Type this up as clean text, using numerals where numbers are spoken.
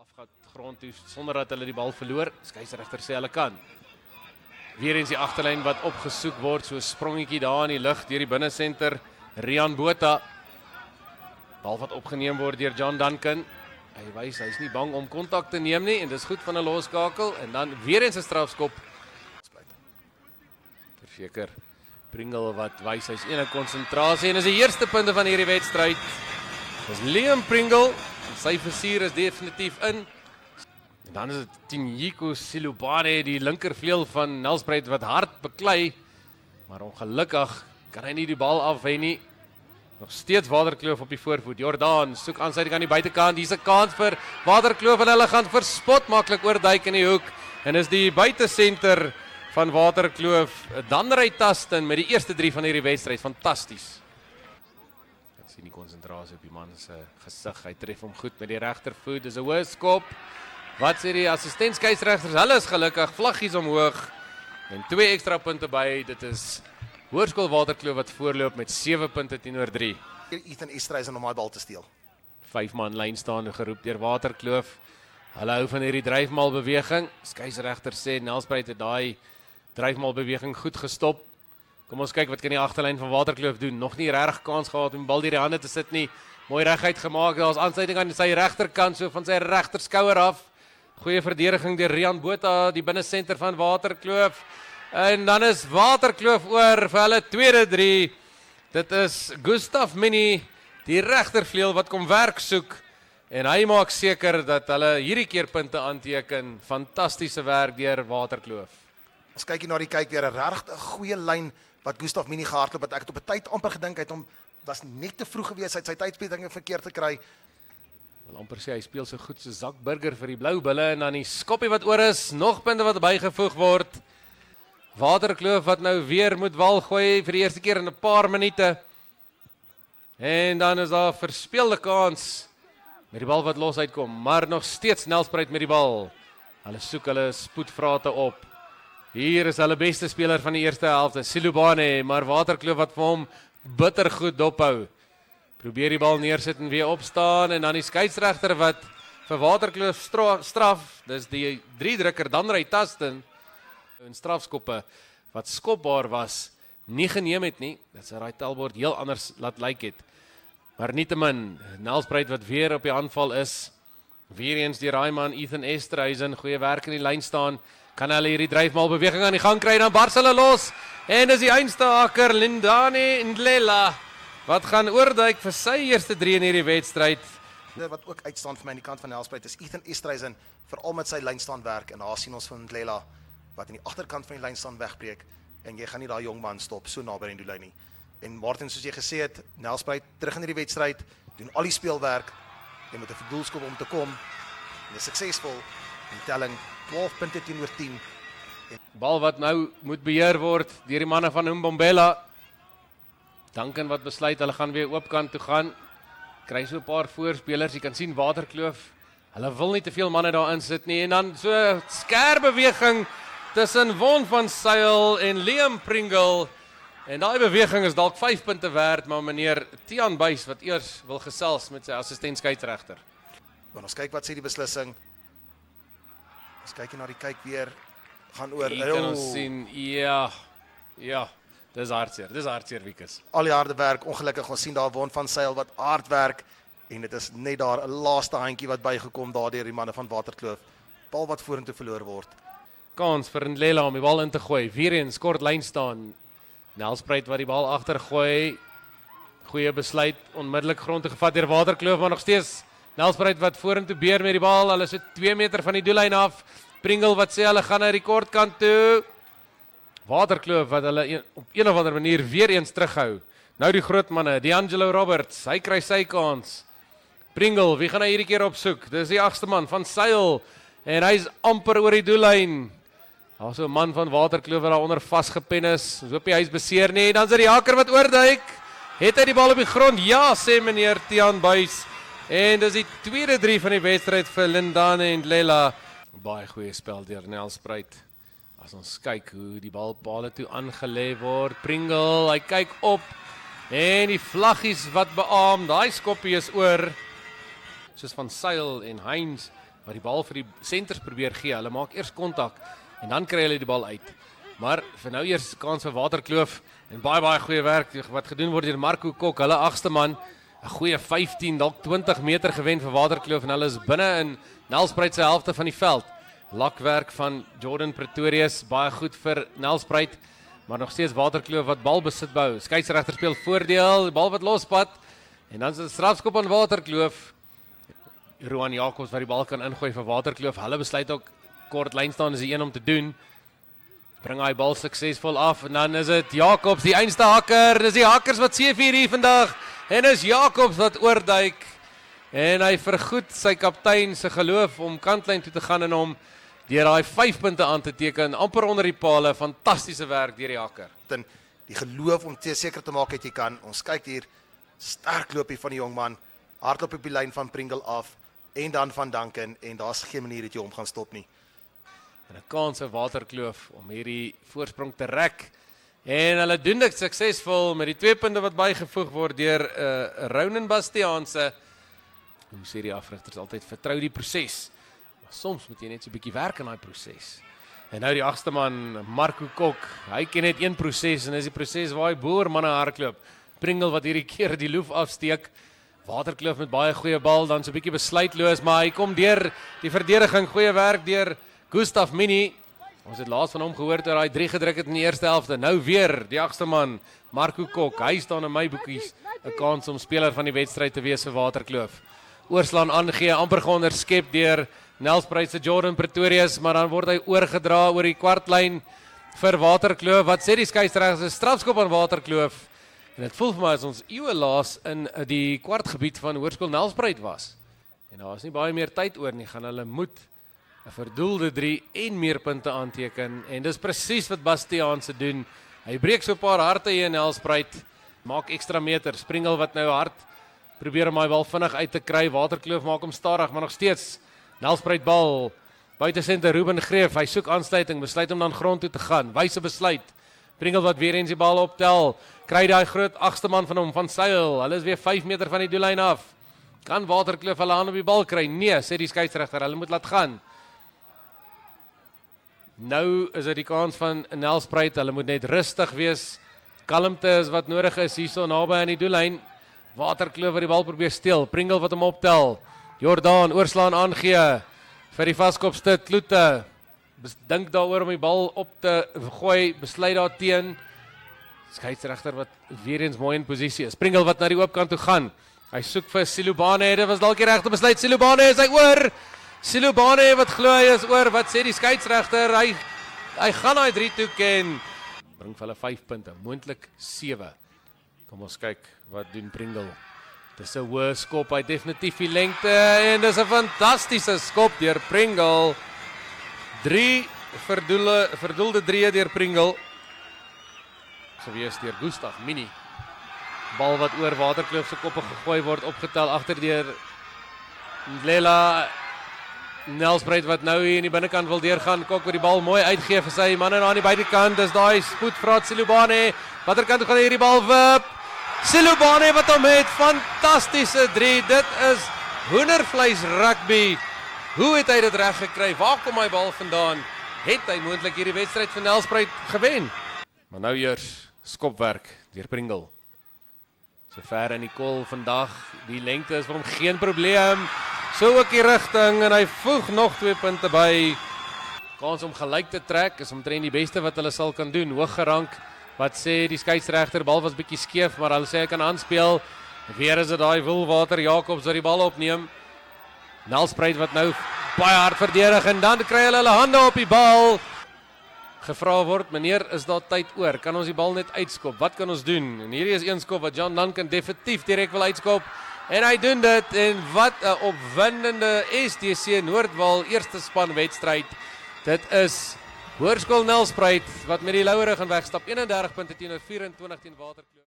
afgrond toe sonder dat hulle die bal verloor. Skeieregter sê hulle kan. Weer eens die agterlyn wat opgesoek word, so 'n sprongetjie daar in die lug deur die binnesenter Rian Botha. Bal wat opgeneem word deur John Duncan. Hy wys hy's nie bang om kontak te neem nie en dis goed van 'n loskakel en dan weer eens 'n strafskop. Verseker Pringle wat wys hy's in 'n konsentrasie en is die eerste punte van hierdie wedstryd. Dis Liam Pringle. Sy versier is definitief in. En dan is dit Tinyiko Silubane, die linkervleuel van Nelspruit wat hard beklei, maar ongelukkig kan hy nie die bal afhê nie. Nog steeds Waterkloof op die voorvoet. Jordaan soek aansluiting aan die buitekant. Hier's 'n kans vir Waterkloof en hulle gaan verspot maklik oorduik in die hoek. En is die buitesenter van Waterkloof dan ry Tasten met die eerste 3 van hierdie wedstryd. Fantasties. Ek sien die konsentrasie op die man se gesig. Hy tref hom goed met die regtervoet. Dis 'n hoë skop. Wat sê die assistent-skeieregters? Hulle is gelukkig. Vlaggies omhoog en 2 ekstra punte by. Dit is Hoërskool Waterkloof wat voorloop met 7 punte teenoor 3. Ethan Esterhuizen om daai bal te steel. 5 man lyn staande geroep deur Waterkloof. Hulle hou van hierdie dryfmaalbeweging. Skeieregter sê Nelspruit het daai dryfmaalbeweging goed gestop. Kom ons kyk wat kan die agterlyn van Waterkloof doen. Nog nie regtig kans gehad om die bal deur die hande te sit nie. Mooi reguit gemaak. Daar's aansluiting aan sy regterkant so van sy regterskouer af. Goeie verdediging deur Rian Botha, die binnesenter van Waterkloof. En dan is Waterkloof oor vir hulle tweede 3. Dit is Gustav Minnie, die regtervleuel wat kom werk soek. En hy maak seker dat hulle hierdie keer punte aanteken. Fantastiese werk deur Waterkloof. Ons kyk hier na die kyk weer 'n regtig goeie lyn wat Gustav Minnie gehardloop het. Ek het op 'n tyd amper gedink hy het hom was net te vroeg gewees, hy het sy tydsbetinge verkeerd gekry. Wil amper sê hy speel so goed so Zak Burger vir die Blou Bulle en dan die skoppie wat oor is, nog punte wat bygevoeg word. Waterkloof wat nou weer moet wal gooi vir die eerste keer in 'n paar minute. En dan is daar 'n verspeelde kans met die bal wat los uitkom, maar nog steeds Nelspruit met die bal. Hulle soek hulle spoedvrate op. Hier is hulle beste speler van die eerste helfte, Silubane, maar Waterkloof wat vir hom bitter goed dophou. Probeer die bal neersit en weer opstaan en dan die skeieregter wat vir Waterkloof straf. Dis die 3-drukker dan ry Tasten. En strafskoppe wat skopbaar was, nie geneem het nie. Dat sy raai tellbord heel anders laat lyk het. Maar nietemin, Nelspruit wat weer op die aanval is. Weer eens die raaiman Ethan Esterhuizen, goeie werk in die lyn staan. Kan hulle hierdie dryfmaalbeweging aan die gang kry, dan bars hulle los. En dis die eindstaker Lindane Ndlela wat gaan oorduik vir sy eerste 3 in hierdie wedstryd. Wat ook uitstaan vir my aan die kant van Nelspruit is Ethan Esterhuizen, veral met sy lynstaan werk. En daar sien ons van Ndlela wat in die agterkant van die lyn staan wegbreek en jy gaan nie daai jong man stop so naby aan die doellyn nie. En Martin, soos jy gesê het, Nelspruit terug in hierdie wedstryd, doen al die speelwerk en met 'n doelskop om te kom. En is suksesvol. Die telling 12 punte teenoor 10. Bal wat nou moet beheer word deur die manne van Mbombela. Duncan wat besluit hulle gaan weer oopkant toe gaan. Kry so 'n paar voorspelers, jy kan sien Waterkloof. Hulle wil nie te veel manne daarin sit nie en dan so 'n skerp beweging tussen Von van Sail en Liam Pringle. En daai beweging is dalk 5 punte werd, maar meneer Tian Buys wat eers wil gesels met sy assistent skeieregter. Want ons kyk wat sê die beslissing. Ons kyk hier na die kyk weer. Gaan oor. Hier kan ons sien, ja, dis hartseer Wikus. Al die harde werk, ongelukkig ons sien daar Von van Sail wat hard werk. En dit is net daar 'n laaste handjie wat bygekom daar deur die manne van Waterkloof. Bal wat vorentoe verloor word. Kans vir Ndlela om die bal in te gooi. Weer eens kort lyn staan. Nelspruit wat die bal agter gooi. Goeie besluit, onmiddellik grond toe gevat deur Waterkloof, maar nog steeds Nelspruit wat vorentoe beer met die bal. Hulle is so 2 meter van die doellyn af. Pringle wat sê hulle gaan na die kortkant toe. Waterkloof wat hulle op een of ander manier weer eens terughou. Nou die groot manne, D'Angelo Roberts, hy kry sy kans. Pringle, wie gaan hy hierdie keer opsoek? Dis die 8ste man van Sail en hy's amper oor die doellyn. Daar's so 'n man van Waterkloof wat daaronder vasgepen is. Ons hoop hy is beseer nie. Dan is dit die haker wat oorduik. Het hy die bal op die grond? Ja, sê meneer Tian Buys. En dis die tweede 3 van die wedstryd vir Lindane Ndlela. Baie goeie spel deur Nelspruit. As ons kyk hoe die bal paal toe aangelê word. Pringle, hy kyk op. En die vlaggies wat beaam, daai skoppie is oor. Soos van Sail en Heinz wat die bal vir die senters probeer gee. Hulle maak eers kontak en dan kry hulle die bal uit. Maar vir nou eers kans vir Waterkloof en baie goeie werk wat gedoen word deur Marco Kok, hulle agste man. 'n Goeie 15, dalk 20 meter gewen vir Waterkloof en hulle is binne in Nelspruit se helfte van die veld. Lakwerk van Jordan Pretorius, baie goed vir Nelspruit, maar nog steeds Waterkloof wat bal besit bou. Skeieregter speel voordeel, die bal wat lospad en dan is 'n strafskop aan Waterkloof. Roan Jacobs wat die bal kan ingooi vir Waterkloof. Hulle besluit ook kort lyn staan is die een om te doen. Bring hy bal suksesvol af en dan is dit Jacobs, die einste hakker. Dis die hakkers wat seevier hier vandag. En is Jacobs wat oorduik. En hy vergoed sy kaptein se geloof om kantlyn toe te gaan en hom deur daai 5 punte aan te teken, amper onder die palle. Fantastiese werk deur die hakker. Dan die geloof om seker te maak dat jy kan. Ons kyk hier, sterk loopie van die jongman, hardloop op die lyn van Pringle af en dan van Duncan en daar's geen manier dat jy hom gaan stop nie. En 'n kans vir Waterkloof om hierdie voorsprong te rek. En hulle doen dit suksesvol met die 2 punte wat bygevoeg word deur Ronan Bastiaanse. Hoe sê die afrigters altyd, vertrou die proses. Maar soms moet jy net so 'n bietjie werk aan daai proses. En nou die agste man, Marco Kok, hy ken net een proses en dis die proses waar hy boer manne hardloop. Pringle wat hierdie keer die loef afsteek. Waterkloof met baie goeie bal, dan so 'n bietjie besluitloos, maar hy kom deur die verdediging, goeie werk deur Gustav Mini. Ons het laas van hom gehoor toe hy 3 gedruk het in die eerste helfte. Nou weer die agste man, Marco Kok. Hy staan in my boekies 'n kans om speler van die wedstryd te wees vir Waterkloof. Oorslaan aangee, amper geonderskep deur Nelspruit se Jordan Pretorius, maar dan word hy oorgedra oor die kwartlyn vir Waterkloof. Wat sê die skeieregter? 'n Strafskop aan Waterkloof. En dit voel vir my as ons eeue laas in die kwartgebied van Hoërskool Nelspruit was. En daar is nie baie meer tyd oor nie, gaan hulle moet 'n verdoelde 3 en meer punte aanteken. En dis presies wat Bastiaanse doen. Hy breek so 'n paar harte hier in Nelspruit, maak ekstra meters. Pringle wat nou hard probeer om hy bal vinnig uit te kry. Waterkloof maak hom stadig, maar nog steeds Nelspruit bal. Buite senter Ruben Greef, hy soek aansluiting, besluit om dan grond toe te gaan. Wyse besluit. Pringle wat weer eens die bal optel, kry daai groot agste man van hom, van Sail. Hulle is weer 5 meter van die doellyn af. Kan Waterkloof hulle hand op die bal kry? Nee, sê die skeieregter, hulle moet laat gaan. Nou is dit die kans van Nelspruit, hulle moet net rustig wees. Kalmte is wat nodig is hierso naby aan die doellyn. Waterkloof wat die bal probeer steel, Pringle wat hom optel. Jordaan oorslaan aangee vir die vaskopste Kloete. Dink daaroor om die bal op te gooi, besluit daar teen. Skeieregter wat weer eens mooi in posisie is. Pringle wat na die oopkant toe gaan. Hy soek vir Silubane, dit was dalk die regte besluit. Silubane is hy oor. Silubane wat glo hy is oor. Wat sê die skeieregter? Hy gaan daai 3 toe ken. Bring vir hulle 5 punte, moontlik 7. Kom ons kyk wat doen Pringle. Dis 'n hoë skop, hy definitief die lengte en dis 'n fantastiese skop deur Pringle. 3 verdoelde 3 deur Pringle. Gewees deur Gustav Mini. Bal wat oor Waterkloof se koppe gegooi word, opgetel agter deur Ndlela. Nelspruit wat nou hier in die binnekant wil deurgaan, Kok wat die bal mooi uitgee vir sy manne aan die buitekant. Dis daai spoedvraat Silubane. Watter kant toe gaan hierdie bal wip? Silubane wat hom het, fantastiese 3. Dit is hoendervleis rugby. Hoe het hy dit reg gekry? Waar kom hy bal vandaan? Het hy moontlik hierdie wedstryd van Nelspruit gewen? Maar nou eers skopwerk deur Pringle. So ver in die kol vandag, die lengte is vir hom geen probleem. So ook die rigting en hy voeg nog 2 punte by. Kans om gelyk te trek is omtrent die beste wat hulle sal kan doen. Hoog gerank. Wat sê die skeieregter? Bal was bietjie skeef, maar hulle sê hy kan aanspeel. Weer is dit daai Wilwater Jacobs wat die bal opneem. Nelspruit wat nou baie hard verdedig en dan kry hulle hande op die bal. Gevra word, meneer, is daar tyd oor? Kan ons die bal net uitskop? Wat kan ons doen? En hierdie is een skop wat John Duncan definitief direk wil uitskop. En hy doen dit en wat 'n opwindende STC Noordwal eerste span wedstryd. Dit is Hoërskool Nelspruit wat met die loue rug gaan wegstap. 31 punte teenoor 24 teen Waterkloof.